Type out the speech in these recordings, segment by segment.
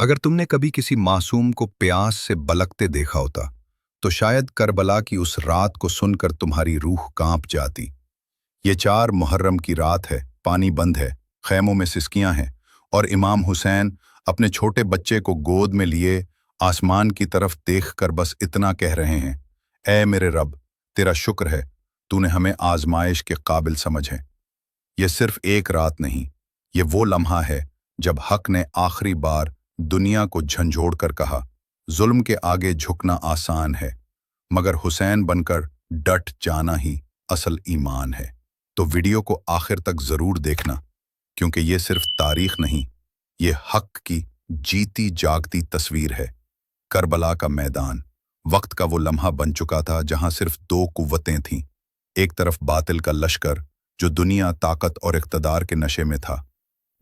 अगर तुमने कभी किसी मासूम को प्यास से बलकते देखा होता तो शायद करबला की उस रात को सुनकर तुम्हारी रूह कांप जाती। ये 4 मुहर्रम की रात है, पानी बंद है, खैमों में सिसकियां हैं और इमाम हुसैन अपने छोटे बच्चे को गोद में लिए आसमान की तरफ देखकर बस इतना कह रहे हैं, ऐ मेरे रब, तेरा शुक्र है, तूने हमें आजमाइश के काबिल समझे। ये सिर्फ एक रात नहीं, ये वो लम्हा है जब हक ने आखिरी बार दुनिया को झंझोड़ कर कहा, जुल्म के आगे झुकना आसान है, मगर हुसैन बनकर डट जाना ही असल ईमान है। तो वीडियो को आखिर तक जरूर देखना, क्योंकि ये सिर्फ तारीख नहीं, ये हक की जीती जागती तस्वीर है। करबला का मैदान वक्त का वो लम्हा बन चुका था जहां सिर्फ 2 कुव्वतें थीं। एक तरफ बातिल का लश्कर जो दुनिया, ताकत और इक़्तिदार के नशे में था,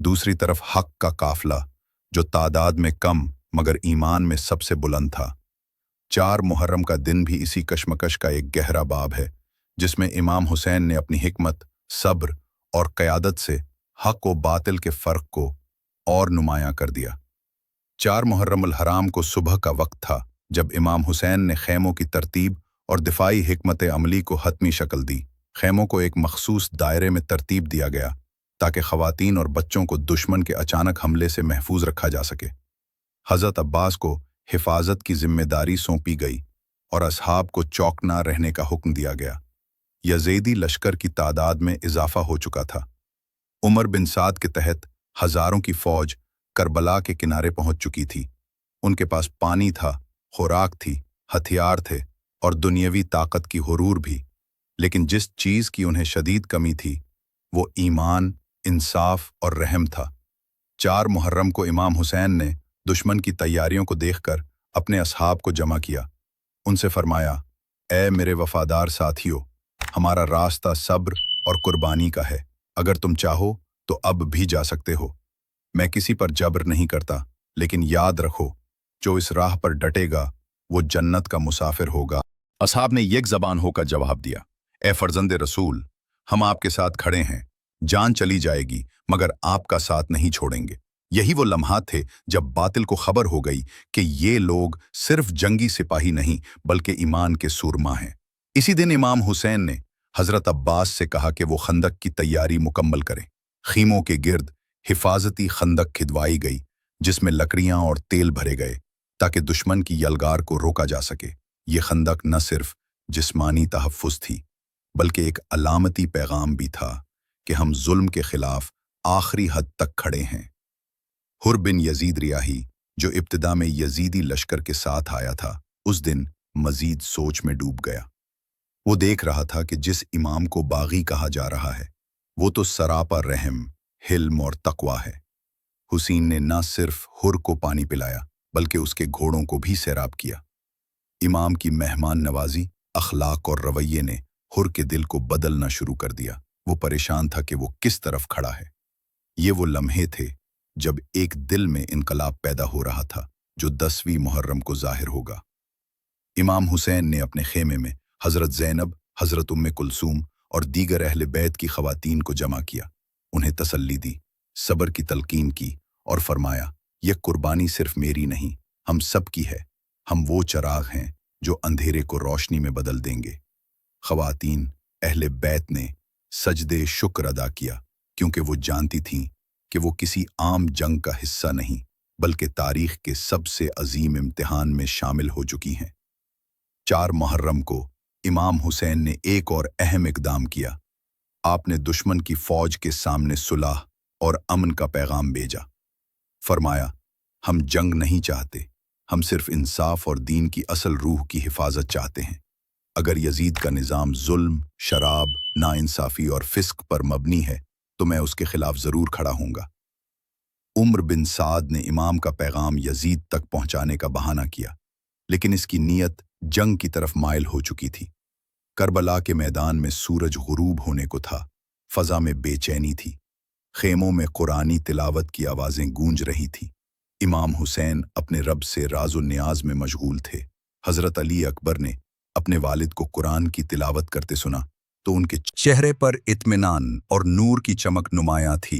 दूसरी तरफ हक का काफिला जो तादाद में कम मगर ईमान में सबसे बुलंद था। 4 मुहर्रम का दिन भी इसी कशमकश का एक गहरा बाब है, जिसमें इमाम हुसैन ने अपनी हिकमत, सब्र और क़यादत से हक व बातिल के फ़र्क को और नुमायां कर दिया। 4 मुहर्रम हराम को सुबह का वक्त था जब इमाम हुसैन ने खैमों की तरतीब और दिफाई हिकमत अमली को हतमी शक्ल दी। खैमों को एक मखसूस दायरे में तरतीब दिया गया ताकि ख़वातीन और बच्चों को दुश्मन के अचानक हमले से महफूज रखा जा सके। हज़रत अब्बास को हिफाजत की जिम्मेदारी सौंपी गई और असहाब को चौकना रहने का हुक्म दिया गया। यज़ीदी लश्कर की तादाद में इजाफा हो चुका था। उमर बिन साद के तहत हज़ारों की फ़ौज करबला के किनारे पहुंच चुकी थी। उनके पास पानी था, खुराक थी, हथियार थे और दुनियावी ताकत की हुरूर भी, लेकिन जिस चीज़ की उन्हें शदीद कमी थी वो ईमान, इंसाफ और रहम था। 4 मुहर्रम को इमाम हुसैन ने दुश्मन की तैयारियों को देखकर अपने असहाब को जमा किया। उनसे फरमाया, ऐ मेरे वफादार साथियों, हमारा रास्ता सब्र और कुर्बानी का है। अगर तुम चाहो तो अब भी जा सकते हो। मैं किसी पर जबर नहीं करता, लेकिन याद रखो, जो इस राह पर डटेगा वो जन्नत का मुसाफिर होगा। असहाब ने एक ज़बान होकर जवाब दिया, ए फर्जंदे रसूल, हम आपके साथ खड़े हैं। जान चली जाएगी मगर आपका साथ नहीं छोड़ेंगे। यही वो लम्हात थे जब बातिल को खबर हो गई कि ये लोग सिर्फ जंगी सिपाही नहीं बल्कि ईमान के सूरमा हैं। इसी दिन इमाम हुसैन ने हज़रत अब्बास से कहा कि वो खंदक की तैयारी मुकम्मल करें। खीमों के गिर्द हिफाजती खंदक खिदवाई गई, जिसमें लकड़ियां और तेल भरे गए ताकि दुश्मन की यलगार को रोका जा सके। ये खंदक न सिर्फ जिस्मानी तहफ़्फ़ुज़ थी बल्कि एक अलामती पैगाम भी था कि हम जुल्म के खिलाफ आखिरी हद तक खड़े हैं। हुर बिन यजीद रियाही, जो इब्तिदा में यजीदी लश्कर के साथ आया था, उस दिन मजीद सोच में डूब गया। वो देख रहा था कि जिस इमाम को बागी कहा जा रहा है वो तो सरापा रहम, हिल्म और तकवा है। हुसैन ने न सिर्फ हुर को पानी पिलाया बल्कि उसके घोड़ों को भी सैराब किया। इमाम की मेहमान नवाजी, अखलाक और रवैये ने हुर के दिल को बदलना शुरू कर दिया। वो परेशान था कि वो किस तरफ खड़ा है। ये वो लम्हे थे जब एक दिल में इनकलाब पैदा हो रहा था जो 10वीं मुहर्रम को जाहिर होगा। इमाम हुसैन ने अपने खेमे में हज़रत ज़ैनब, हज़रत उम्मे कुलसूम और दीगर अहले बैत की ख़वातीन को जमा किया। उन्हें तसल्ली दी, सब्र की तलकीन की और फरमाया, यह कुर्बानी सिर्फ मेरी नहीं, हम सब की है। हम वो चराग हैं जो अंधेरे को रोशनी में बदल देंगे। ख़वातीन अहले बैत ने सजदे शुक्र अदा किया, क्योंकि वो जानती थीं कि वो किसी आम जंग का हिस्सा नहीं बल्कि तारीख के सबसे अजीम इम्तिहान में शामिल हो चुकी हैं। 4 मुहर्रम को इमाम हुसैन ने एक और अहम इक़दाम किया। आपने दुश्मन की फ़ौज के सामने सुलह और अमन का पैगाम भेजा। फरमाया, हम जंग नहीं चाहते, हम सिर्फ इंसाफ और दीन की असल रूह की हिफाजत चाहते हैं। अगर यजीद का निज़ाम जुल्म, शराब, नाइंसाफ़ी और फिस्क पर मबनी है तो मैं उसके खिलाफ ज़रूर खड़ा हूँगा। उमर बिन साद ने इमाम का पैगाम यजीद तक पहुँचाने का बहाना किया, लेकिन इसकी नीयत जंग की तरफ माइल हो चुकी थी। करबला के मैदान में सूरज गुरूब होने को था, फ़ज़ा में बेचैनी थी, खेमों में कुरानी तिलावत की आवाज़ें गूंज रही थीं। इमाम हुसैन अपने रब से राज़ो नियाज में मशगूल थे। हज़रत अली अकबर ने अपने वालिद को कुरान की तिलावत करते सुना तो उनके चेहरे पर इत्मीनान और नूर की चमक नुमायां थी।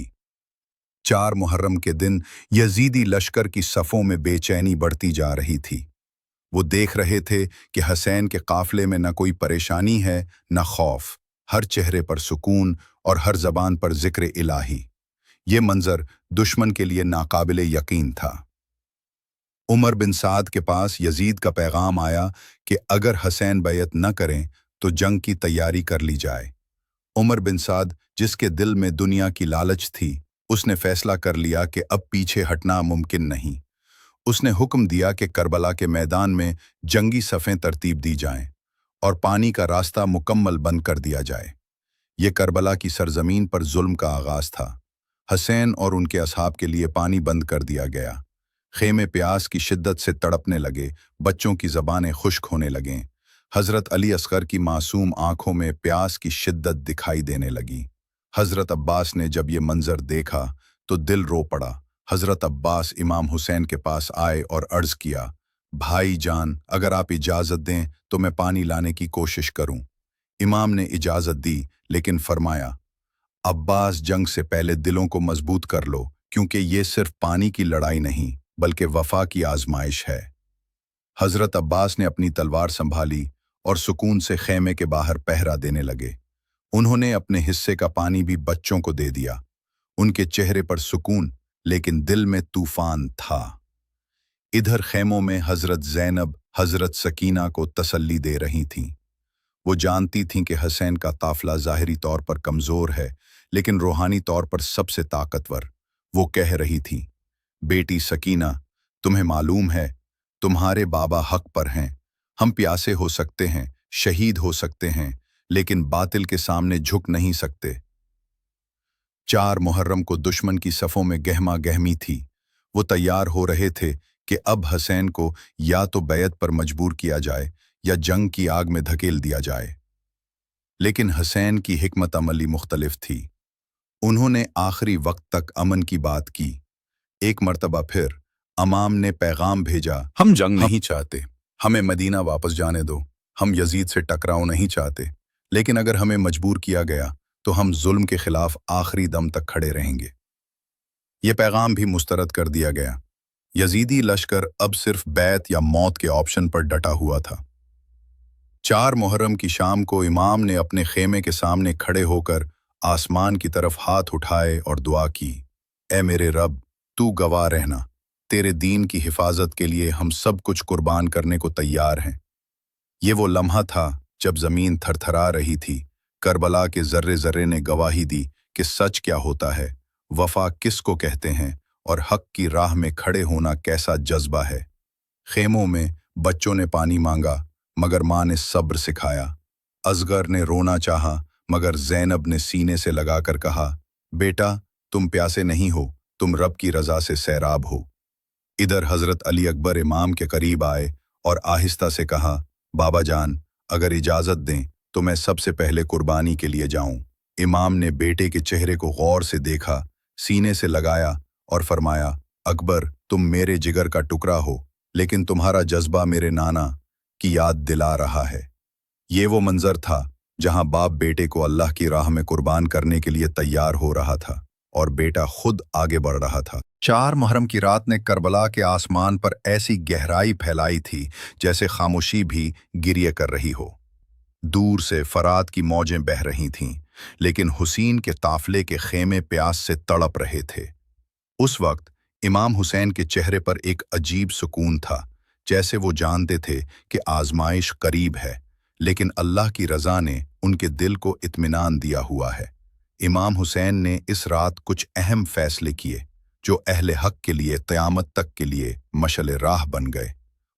4 मुहर्रम के दिन यजीदी लश्कर की सफ़ों में बेचैनी बढ़ती जा रही थी। वो देख रहे थे कि हसैन के काफिले में न कोई परेशानी है न खौफ, हर चेहरे पर सुकून और हर जबान पर जिक्र इलाही। ये मंजर दुश्मन के लिए नाकाबिले यकीन था। उमर बिन साद के पास यजीद का पैगाम आया कि अगर हसैन बैयत न करें तो जंग की तैयारी कर ली जाए। उमर बिन साद, जिसके दिल में दुनिया की लालच थी, उसने फैसला कर लिया कि अब पीछे हटना मुमकिन नहीं। उसने हुक्म दिया कि करबला के मैदान में जंगी सफ़ें तरतीब दी जाएं और पानी का रास्ता मुकम्मल बंद कर दिया जाए। ये करबला की सरजमीन पर जुल्म का आगाज था। हसैन और उनके असहाब के लिए पानी बंद कर दिया गया। खेमे प्यास की शिद्दत से तड़पने लगे, बच्चों की ज़बानें खुश्क होने लगें। हज़रत अली असगर की मासूम आंखों में प्यास की शिद्दत दिखाई देने लगी। हज़रत अब्बास ने जब ये मंजर देखा तो दिल रो पड़ा। हज़रत अब्बास इमाम हुसैन के पास आए और अर्ज़ किया, भाई जान, अगर आप इजाज़त दें तो मैं पानी लाने की कोशिश करूं। इमाम ने इजाज़त दी, लेकिन फरमाया, अब्बास, जंग से पहले दिलों को मजबूत कर लो, क्योंकि ये सिर्फ पानी की लड़ाई नहीं बल्कि वफा की आजमाइश है। हज़रत अब्बास ने अपनी तलवार संभाली और सुकून से खेमे के बाहर पहरा देने लगे। उन्होंने अपने हिस्से का पानी भी बच्चों को दे दिया। उनके चेहरे पर सुकून, लेकिन दिल में तूफान था। इधर खेमों में हज़रत ज़ैनब हज़रत सकीना को तसल्ली दे रही थीं। वो जानती थीं कि हसैन का काफिला ज़ाहिरी तौर पर कमज़ोर है, लेकिन रूहानी तौर पर सबसे ताकतवर। वो कह रही थी, बेटी सकीना, तुम्हें मालूम है तुम्हारे बाबा हक पर हैं। हम प्यासे हो सकते हैं, शहीद हो सकते हैं, लेकिन बातिल के सामने झुक नहीं सकते। 4 मुहर्रम को दुश्मन की सफ़ों में गहमा गहमी थी। वो तैयार हो रहे थे कि अब हसैन को या तो बैत पर मजबूर किया जाए या जंग की आग में धकेल दिया जाए। लेकिन हसैन की हिकमत अमली मुख्तलिफ थी। उन्होंने आखिरी वक्त तक अमन की बात की। एक मर्तबा फिर इमाम ने पैगाम भेजा, हम जंग नहीं चाहते, हमें मदीना वापस जाने दो। हम यजीद से टकराव नहीं चाहते, लेकिन अगर हमें मजबूर किया गया तो हम जुल्म के खिलाफ आखिरी दम तक खड़े रहेंगे। ये पैगाम भी मुस्तरद कर दिया गया। यजीदी लश्कर अब सिर्फ बैत या मौत के ऑप्शन पर डटा हुआ था। 4 मुहर्रम की शाम को इमाम ने अपने खेमे के सामने खड़े होकर आसमान की तरफ हाथ उठाए और दुआ की, ए मेरे रब, तू गवाह रहना, तेरे दीन की हिफाजत के लिए हम सब कुछ कुर्बान करने को तैयार हैं। ये वो लम्हा था जब ज़मीन थरथरा रही थी। करबला के ज़र्रे ज़र्रे ने गवाही दी कि सच क्या होता है, वफा किसको कहते हैं और हक की राह में खड़े होना कैसा जज्बा है। खेमों में बच्चों ने पानी मांगा, मगर माँ ने सब्र सिखाया। असगर ने रोना चाहा, मगर ज़ैनब ने सीने से लगाकर कहा, बेटा, तुम प्यासे नहीं हो, तुम रब की रज़ा से सैराब हो। इधर हज़रत अली अकबर इमाम के करीब आए और आहिस्ता से कहा, बाबा जान, अगर इजाज़त दें तो मैं सबसे पहले कुर्बानी के लिए जाऊं। इमाम ने बेटे के चेहरे को गौर से देखा, सीने से लगाया और फरमाया, अकबर, तुम मेरे जिगर का टुकड़ा हो, लेकिन तुम्हारा जज्बा मेरे नाना की याद दिला रहा है। ये वो मंजर था जहां बाप बेटे को अल्लाह की राह में कुर्बान करने के लिए तैयार हो रहा था और बेटा खुद आगे बढ़ रहा था। 4 मुहर्रम की रात ने करबला के आसमान पर ऐसी गहराई फैलाई थी जैसे खामोशी भी गिरिए कर रही हो। दूर से फरात की मौजें बह रही थीं, लेकिन हुसैन के काफिले के खेमे प्यास से तड़प रहे थे। उस वक्त इमाम हुसैन के चेहरे पर एक अजीब सुकून था, जैसे वो जानते थे कि आजमाइश करीब है, लेकिन अल्लाह की रज़ा ने उनके दिल को इत्मीनान दिया हुआ है। इमाम हुसैन ने इस रात कुछ अहम फैसले किए जो अहले हक के लिए क़यामत तक के लिए मशअल राह बन गए।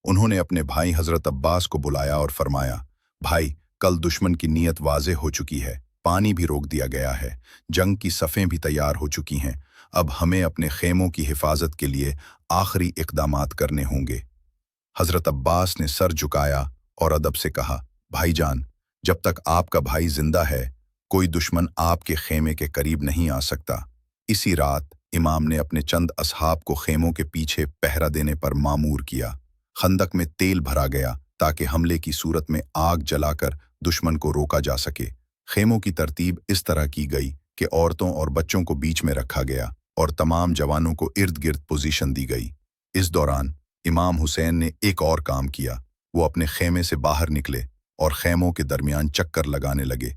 उन्होंने अपने भाई हज़रत अब्बास को बुलाया और फरमाया, भाई, कल दुश्मन की नीयत वाज़ेह हो चुकी है, पानी भी रोक दिया गया है, जंग की सफ़ें भी तैयार हो चुकी हैं। अब हमें अपने खेमों की हिफाजत के लिए आखिरी इक़दामात करने होंगे। हज़रत अब्बास ने सर झुकाया और अदब से कहा, भाईजान, जब तक आपका भाई जिंदा है, कोई दुश्मन आपके खेमे के करीब नहीं आ सकता। इसी रात इमाम ने अपने चंद असहाब को खेमों के पीछे पहरा देने पर मामूर किया। खंदक में तेल भरा गया ताकि हमले की सूरत में आग जलाकर दुश्मन को रोका जा सके। खेमों की तरतीब इस तरह की गई कि औरतों और बच्चों को बीच में रखा गया, और तमाम जवानों को इर्द गिर्द पोजीशन दी गई। इस दौरान इमाम हुसैन ने एक और काम किया। वो अपने खेमे से बाहर निकले और खेमों के दरमियान चक्कर लगाने लगे।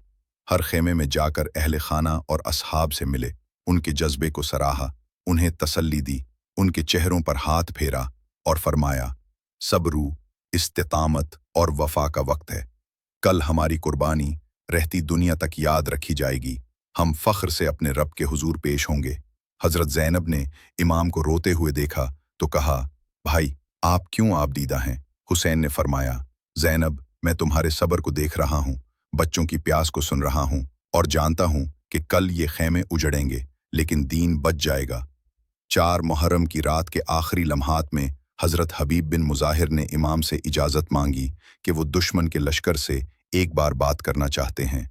हर खेमे में जाकर अहले खाना और असहाब से मिले, उनके जज्बे को सराहा, उन्हें तसल्ली दी, उनके चेहरों पर हाथ फेरा और फरमाया, सब्रू, इस्तिकामत और वफा का वक्त है। कल हमारी कुर्बानी रहती दुनिया तक याद रखी जाएगी। हम फख्र से अपने रब के हुजूर पेश होंगे। हजरत ज़ैनब ने इमाम को रोते हुए देखा तो कहा, भाई आप क्यों आबदीदा हैं? हुसैन ने फरमाया, ज़ैनब, मैं तुम्हारे सब्र को देख रहा हूँ, बच्चों की प्यास को सुन रहा हूँ और जानता हूँ कि कल ये खेमे उजड़ेंगे लेकिन दीन बच जाएगा। 4 मुहर्रम की रात के आखिरी लम्हात में हजरत हबीब बिन मुजाहिर ने इमाम से इजाज़त मांगी कि वो दुश्मन के लश्कर से एक बार बात करना चाहते हैं।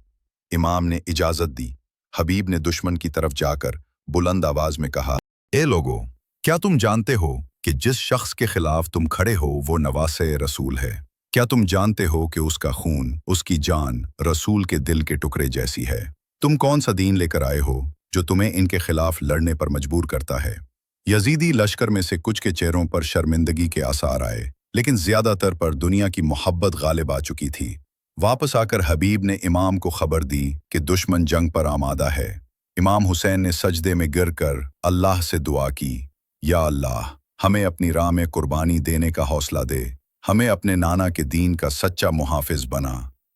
इमाम ने इजाज़त दी। हबीब ने दुश्मन की तरफ जाकर बुलंद आवाज में कहा, ए लोगो, क्या तुम जानते हो कि जिस शख्स के खिलाफ तुम खड़े हो वो नवासे रसूल है? क्या तुम जानते हो कि उसका खून, उसकी जान रसूल के दिल के टुकड़े जैसी है? तुम कौन सा दीन लेकर आए हो जो तुम्हें इनके खिलाफ लड़ने पर मजबूर करता है? यजीदी लश्कर में से कुछ के चेहरों पर शर्मिंदगी के आसार आए, लेकिन ज्यादातर पर दुनिया की मोहब्बत गालिब आ चुकी थी। वापस आकर हबीब ने इमाम को खबर दी कि दुश्मन जंग पर आमादा है। इमाम हुसैन ने सजदे में गिरकर अल्लाह से दुआ की, या अल्लाह, हमें अपनी राह में कुर्बानी देने का हौसला दे, हमें अपने नाना के दीन का सच्चा मुहाफिज बना।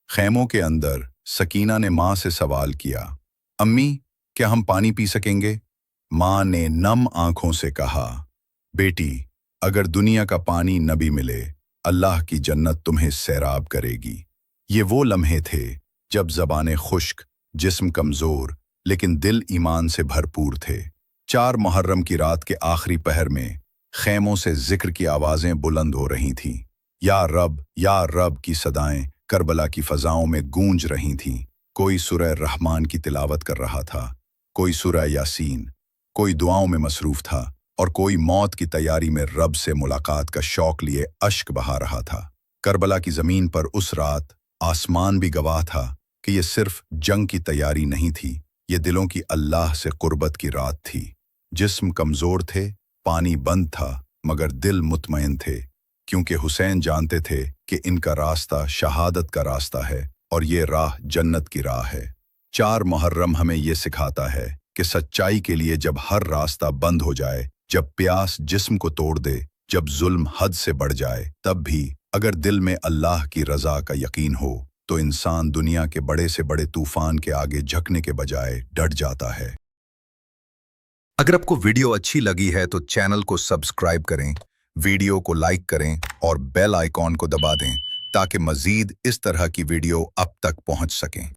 खेमों के अंदर सकीना ने माँ से सवाल किया, अम्मी, क्या हम पानी पी सकेंगे? माँ ने नम आंखों से कहा, बेटी, अगर दुनिया का पानी न भी मिले, अल्लाह की जन्नत तुम्हें सैराब करेगी। ये वो लम्हे थे जब ज़बानें खुश्क, जिस्म कमज़ोर, लेकिन दिल ईमान से भरपूर थे। 4 मुहर्रम की रात के आखिरी पहर में खेमों से जिक्र की आवाज़ें बुलंद हो रही थीं। या रब की सदाएं करबला की फ़ज़ाओं में गूंज रही थीं। कोई सूरह रहमान की तिलावत कर रहा था, कोई सूरह यासीन, कोई दुआओं में मसरूफ़ था और कोई मौत की तैयारी में रब से मुलाकात का शौक़ लिए अश्क बहा रहा था। करबला की ज़मीन पर उस रात आसमान भी गवाह था कि ये सिर्फ जंग की तैयारी नहीं थी, ये दिलों की अल्लाह से कुर्बत की रात थी। जिस्म कमज़ोर थे, पानी बंद था, मगर दिल मुतमईन थे, क्योंकि हुसैन जानते थे कि इनका रास्ता शहादत का रास्ता है और ये राह जन्नत की राह है। 4 मुहर्रम हमें ये सिखाता है कि सच्चाई के लिए जब हर रास्ता बंद हो जाए, जब प्यास जिस्म को तोड़ दे, जब जुल्म हद से बढ़ जाए, तब भी अगर दिल में अल्लाह की रज़ा का यकीन हो तो इंसान दुनिया के बड़े से बड़े तूफान के आगे झुकने के बजाय डट जाता है। अगर आपको वीडियो अच्छी लगी है तो चैनल को सब्सक्राइब करें, वीडियो को लाइक करें और बेल आइकॉन को दबा दें ताकि मज़ीद इस तरह की वीडियो आप तक पहुंच सकें।